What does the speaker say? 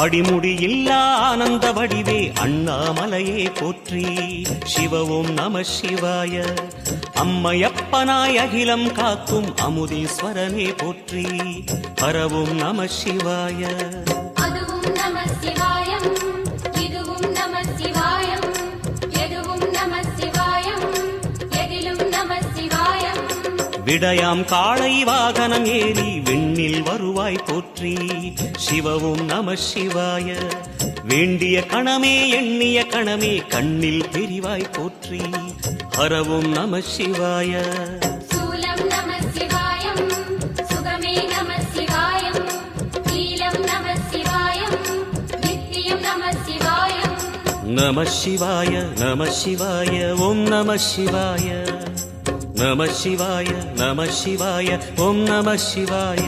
அடிமுடியில்லா ஆனந்த வடிவே அண்ணாமலையே போற்றி. சிவ ஓம் நம சிவாய. அம்மையப்பனாய் அகிலம் காக்கும் அமுதீஸ்வரனே போற்றி. ஹர ஓம் நம சிவாய. அதுவும் நம சிவாயம், இதுவும் நம சிவாயம், எதுவும் நம சிவாயம், எதிலும் நம சிவாயம். விடயாம் காளை வாகனம் ஏறி விண்ணில் வருவாய் போற்றி. சிவ ஓம் நம சிவாய. வேண்டிய கணமே எண்ணிய கணமே கண்ணில் தெரிவாய் போற்றி. ஹர ஓம் நம சிவாய. சூலம் நம சிவாயம், சுகமே நம சிவாயம், நீலம் நம சிவாயம், நித்தியம் நம சிவாயம். நம சிவாய நம சிவாய ஓம் நம சிவாய. நம சிவாய நம சிவாய ஓம் நம சிவாய.